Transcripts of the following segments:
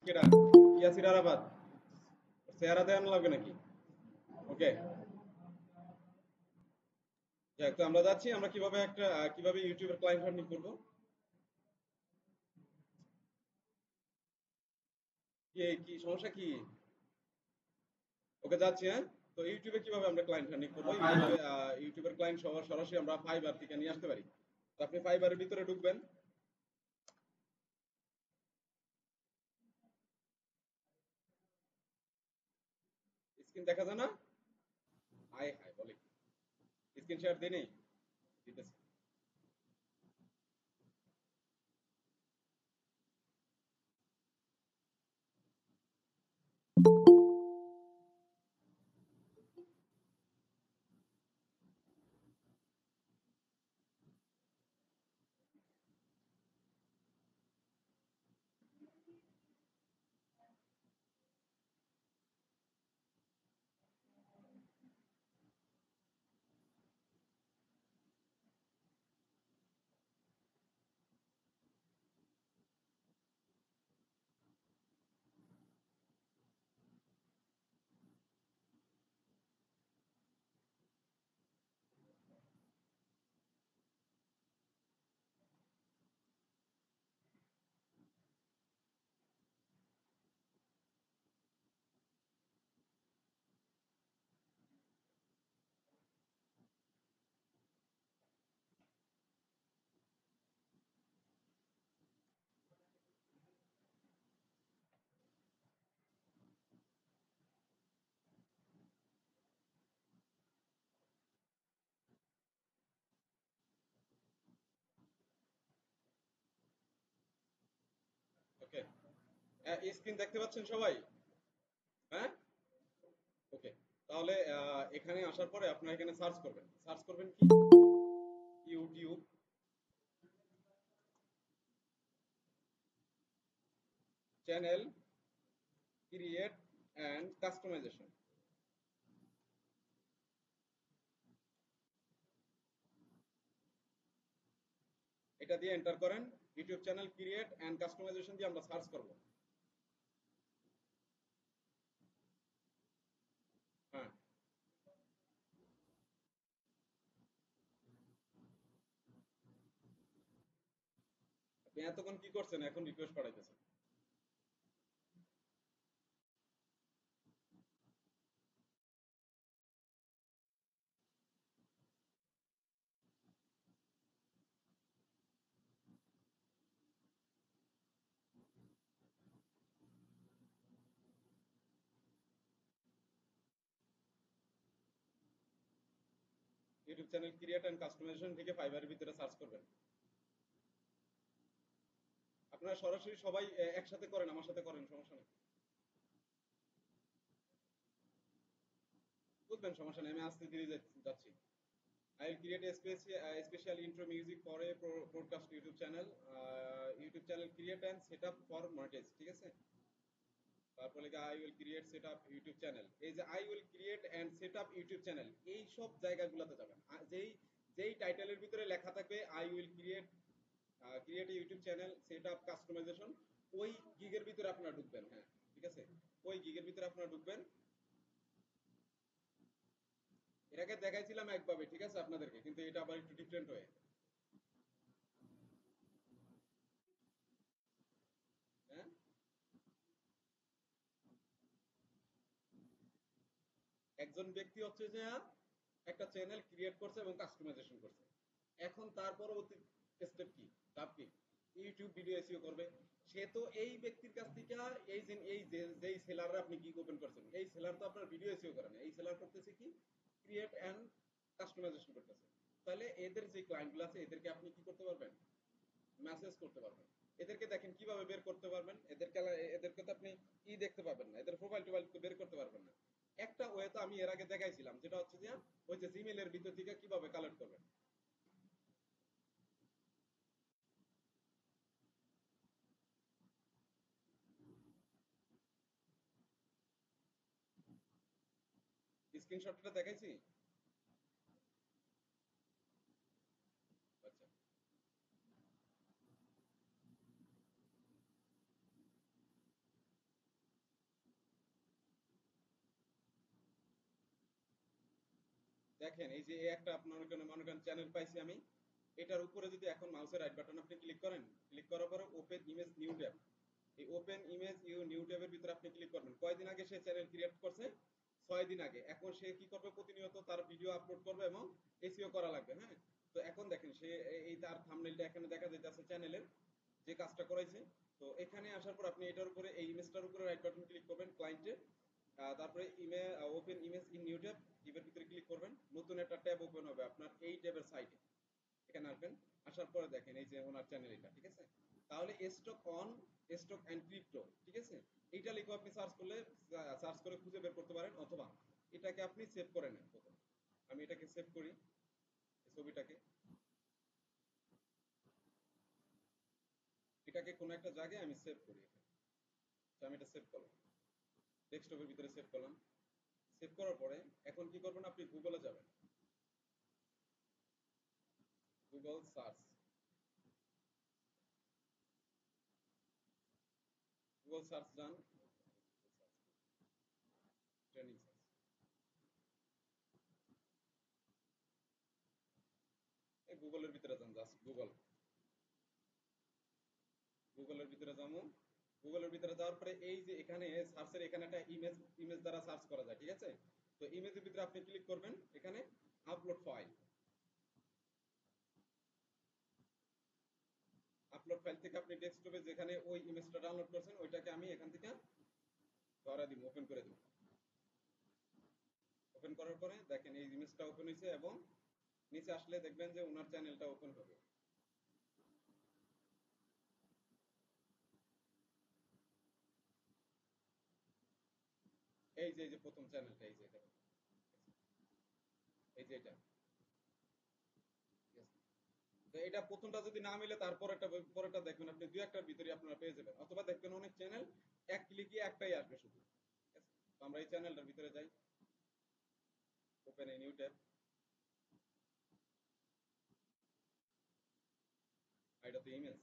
কেডা ইয়াসির আরাফাত চেহারা দেখানো লাগবে নাকি? ওকে, যাক, তো আমরা যাচ্ছি। আমরা কিভাবে ইউটিউবের ক্লায়েন্ট ফান্ডিং করব? কি সমস্যা কি? ওকে, যাচ্ছি। হ্যাঁ, তো ইউটিউবে কিভাবে আমরা ক্লায়েন্ট ফান্ডিং করবো? ইউটিউবের ক্লায়েন্ট সরাসরি আমরা ফাইবার থেকে নিয়ে আসতে পারি। তো আপনি ফাইবারের ভিতরে ঢুকবেন। স্ক্রিন দেখা যায় না? আয় হায়, বলে কি! স্ক্রিন শেয়ার দিই নেই, দিতেছি। ওকে, স্ক্রিন দেখতে পাচ্ছেন সবাই? হ্যাঁ, ওকে। তাহলে এখানে আসার পরে আপনারা এখানে সার্চ করবেন কি? YouTube channel create and customization. এটা দিয়ে এন্টার করেন। YouTube channel create and customization দিয়ে আমরা সার্চ করব। হ্যাঁ, আপনি এতক্ষণ কি করছেন? এখন রিকোয়েস্ট পাঠাইতেছেন। YouTube channel create and customisation থেকে ফাইবারের ভিতরে সার্চ করবেন। আপনারা সরাসরি সবাই একসাথে করেন, আমার সাথে করেন, সমস্যা নেই। বুঝবেন, সমস্যা নেই। আমি আস্তে ধীরে যাচ্ছি। I will create a special intro music for a broadcast YouTube channel. YouTube channel create and set up for monetize, ঠিক আছে? তারপর লেখা I will create set up YouTube channel। এই যে I will create and set up YouTube channel, এই সব জায়গাগুলোতে যাবেন। যেই যেই টাইটেলের ভিতরে লেখা থাকবে I will create a YouTube channel set up customization, ওই গিগের ভিতরে আপনারা ঢুকবেন। হ্যাঁ, ঠিক আছে, ওই গিগের ভিতরে আপনারা ঢুকবেন। এর আগে দেখাইছিলাম একভাবে, ঠিক আছে আপনাদেরকে, কিন্তু এটা আবার একটু ডিফারেন্ট হয়ে। হ্যাঁ, একজন ব্যক্তি হচ্ছে যে একটা চ্যানেল ক্রিয়েট করছে এবং কাস্টমাইজেশন করছে। এখন তার পরবর্তী স্টেপ কি? ধাপ কি? ইউটিউব ভিডিও এসইও করবে। সে তো এই ব্যক্তির কাছ থেকে যেই সেলাররা আপনি কি ওপেন করছেন, এই সেলার তো আপনার ভিডিও এসইও করে না। এই সেলার করতেছে কি? ক্রিয়েট এন্ড কাস্টমাইজেশন করতেছে। তাহলে এদের যে ক্লায়েন্টগুলো আছে, এদেরকে আপনি কি করতে পারবেন? মেসেজ করতে পারবেন। এদেরকে দেখেন কিভাবে বের করতে পারবেন। এদেরকে তো আপনি দেখতে পাবেন না, এদের প্রোফাইল টোফাইল বের করতে পারবেন না। একটা ওয়ে তো আমি এর আগে দেখাইছিলাম, যেটা হচ্ছে যে ওই যে জিমেইল এর ভিতর থেকে কিভাবে কালেক্ট করবেন। স্ক্রিনশটটা দেখাইছি? আচ্ছা, দেখেন এই যে একটা আপনার মনে করেন চ্যানেল পাইছি আমি, এটার উপরে যদি এখন মাউসের রাইট বাটন আপনি ক্লিক করেন, ক্লিক করার পরে ওপেন ইমেজ নিউ ট্যাব, এই ওপেন ইমেজ নিউ ট্যাবের ভিতরে আপনি ক্লিক করবেন। কয়দিন আগে সে চ্যানেল ক্রিয়েট করছে? 6 দিন আগে। এখন সে কি করবে? প্রতিনিয়ত তার ভিডিও আপলোড করবে এবং এসইও করা লাগবে। হ্যাঁ, তো এখন দেখেন সে এই তার থাম্বনেইলটা এখানে দেখা যাইতেছে চ্যানেলের যে কাজটা করাইছে। তো এখানে আসার পর আপনি এটার উপরে এই ইমেজটার উপরে রাইট বাটন ক্লিক করবেন ক্লায়েন্টের, তারপরে open image in new tab, ট্যাবের ভিতরে ক্লিক করবেন, নতুন একটা ট্যাব ওপেন হবে আপনার এই ট্যাবের সাইডে। এখানে আসবেন, আসার পরে দেখেন এই যে ওনার চ্যানেল এটা, ঠিক আছে? তাহলে stock on stock and crypto, ঠিক আছে? এইটা লিখে আপনি সার্চ করলে সার্চ করে খুঁজে বের করতে পারেন, অথবা এটাকে আপনি সেভ করে নেন প্রথম। আমি এটাকে সেভ করি, ছবিটাকে, এটাকে কোনো একটা জায়গায় আমি সেভ করি এখানে। তো আমি এটা সেভ করলাম, ডেস্কটপের ভিতরে সেভ করলাম। সেভ করার পরে এখন কি করবেন? আপনি গুগলে যাবেন, গুগল সার্চ, গুগল সার্চ যান, ট্রেনিং সার্চ, এই গুগলের ভিতরে যান, জাস্ট গুগল, গুগলের ভিতরে যাবো। গুগলের ভিতরে যাওয়ার পরে এই যে এখানে সার্চের এখানে একটা ইমেজ, ইমেজ দ্বারা সার্চ করা যায়, ঠিক আছে? তো ইমেজের ভিতরে আপনি ক্লিক করবেন, এখানে আপলোড ফাইল, আপলোড ফাইল থেকে আপনি ডেস্কটপে যেখানে ওই ইমেজটা ডাউনলোড করছেন ওইটাকে আমি এখান থেকে ধরা দিব, ওপেন করে দিব। ওপেন করার পরে দেখেন এই ইমেজটা ওপেন হয়েছে এবং নিচে আসলে দেখবেন যে ওনার চ্যানেলটা ওপেন হবে। এই যে প্রথম চ্যানেলটা, এই যে এটা, এই যে এটা, ঠিক আছে? তো এটা প্রথমটা যদি না মিলে তারপর একটা পরেরটা দেখবেন, আপনি দুই একটার ভিতরে আপনারা পেয়ে যাবেন, অথবা দেখবেন অনেক চ্যানেল এক ক্লিকে একটাই আসবে শুধু, ঠিক আছে? তো আমরা এই চ্যানেলটার ভিতরে যাই, ওপেন এ নিউ ট্যাব, এটা তো ইমেজ,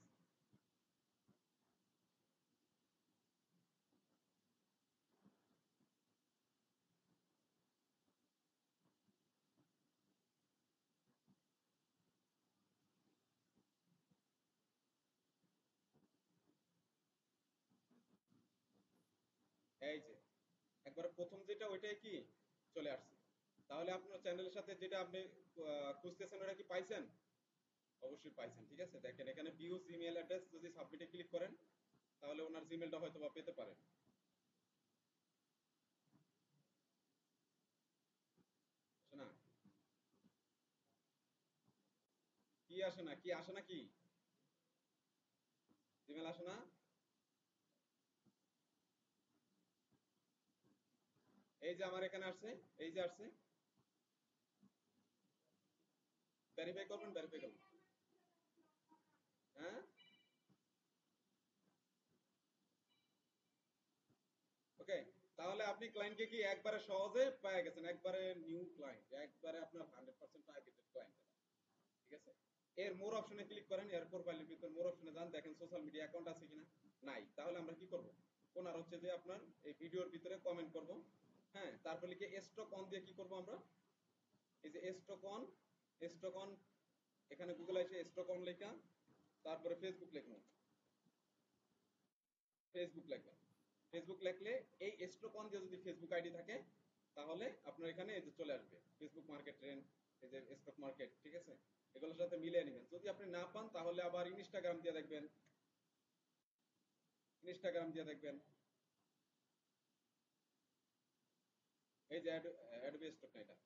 এই যে একবার প্রথম যেটা ওইটাই কি চলে আসছে। তাহলে আপনার চ্যানেলের সাথে যেটা আপনি খুঁজতেছেন ওটা কি পাইছেন? অবশ্যই পাইছেন, ঠিক আছে? দেখেন এখানে ভিউজ ইমেল অ্যাড্রেস, যদি সাবমিটে ক্লিক করেন তাহলে ওনার জিমেলটা হয়তো বা পেতে পারেন। আসে না? কি আসে না? কি আসে না? কি জিমেল আসে না? এই যে আমার এখানে আসছে, এই যে আসছে, ভেরিফাই করবেন, ভেরিফাই করবেন। হ্যাঁ, ওকে। তাহলে আপনি ক্লায়েন্টকে কি একবারে সহজে পেয়ে গেছেন, একবারে নিউ ক্লায়েন্ট, একবারে আপনার 100% টার্গেটেড ক্লায়েন্ট, ঠিক আছে? এর মোর অপশনে ক্লিক করেন, এর প্রোফাইলের ভিতর মোর অপশনে যান, দেখেন সোশ্যাল মিডিয়া অ্যাকাউন্ট আছে কিনা। নাই। তাহলে আমরা কি করব? ওনার হচ্ছে যে আপনার এই ভিডিওর ভিতরে কমেন্ট করব। হ্যাঁ, তারপর লিখে স্টক অন দিয়ে কি করব আমরা? এই যে স্টক অন, এখানে গুগল এসে স্টক অন লেখা, তারপরে ফেসবুক লিখুন, ফেসবুক লিখবেন। ফেসবুক লিখলে এই স্টক অন দিয়ে যদি ফেসবুক আইডি থাকে তাহলে আপনার এখানে এই যে চলে আসবে ফেসবুক মার্কেট ট্রেন্ড, এই যে স্টক মার্কেট, ঠিক আছে? এগুলোর সাথে মিলিয়ে নেবেন। যদি আপনি না পান তাহলে আবার ইনস্টাগ্রাম দিয়ে দেখবেন, ইনস্টাগ্রাম দিয়ে দেখবেন, এই যে অ্যাডোবি স্টক না এটা,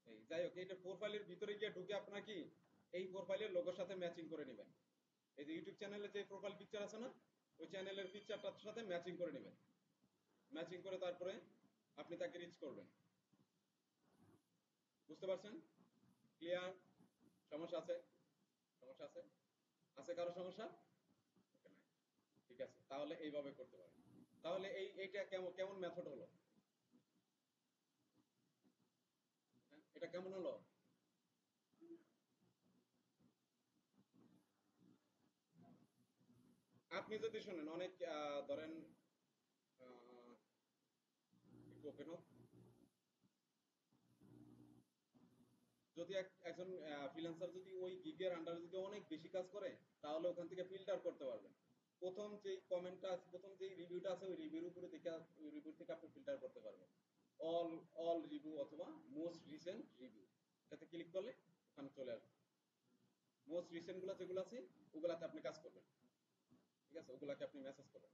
এই যাই হোক, এটা প্রোফাইলের ভিতরে গিয়ে ঢুকে আপনার কি এই প্রোফাইলের লোগোর সাথে ম্যাচিং করে নেবেন। এই যে ইউটিউব চ্যানেলে যে প্রোফাইল পিকচার আছে না, ওই চ্যানেলের পিকচারটার সাথে ম্যাচিং করে নেবেন। ম্যাচিং করে তারপরে আপনি তাকে রিচ করবেন। বুঝতে পারছেন? ক্লিয়ার? সমস্যা আছে? সমস্যা আছে? আছে কারো সমস্যা? ওকে, নাই। ঠিক আছে, তাহলে এইভাবে করতে পারেন। তাহলে এইটা কেমন কেমন মেথড হলো? হ্যাঁ, এটা কেমন হলো? আপনি যদি শুনেন অনেক ধরেন একটু ওপেন হোক, যদি একজন ফ্রিল্যান্সার যদি ওই গিগের আন্ডারে যদি অনেক বেশি কাজ করে তাহলে ওখান থেকে ফিল্টার করতে পারবেন। প্রথম যেই কমেন্টটা আছে, প্রথম যেই রিভিউটা আছে ওই রিভিউর উপরে দেখে ওই রিভিউ থেকে আপনি ফিল্টার করতে পারবেন। অল অল রিভিউ অথবা মোস্ট রিসেন্ট রিভিউ, এটাতে ক্লিক করলে ওখানে চলে আসবে। মোস্ট রিসেন্ট গুলো যেগুলো আছে ওগুলাতে আপনি কাজ করবেন, ঠিক আছে, ওগুলাকে আপনি মেসেজ করবেন।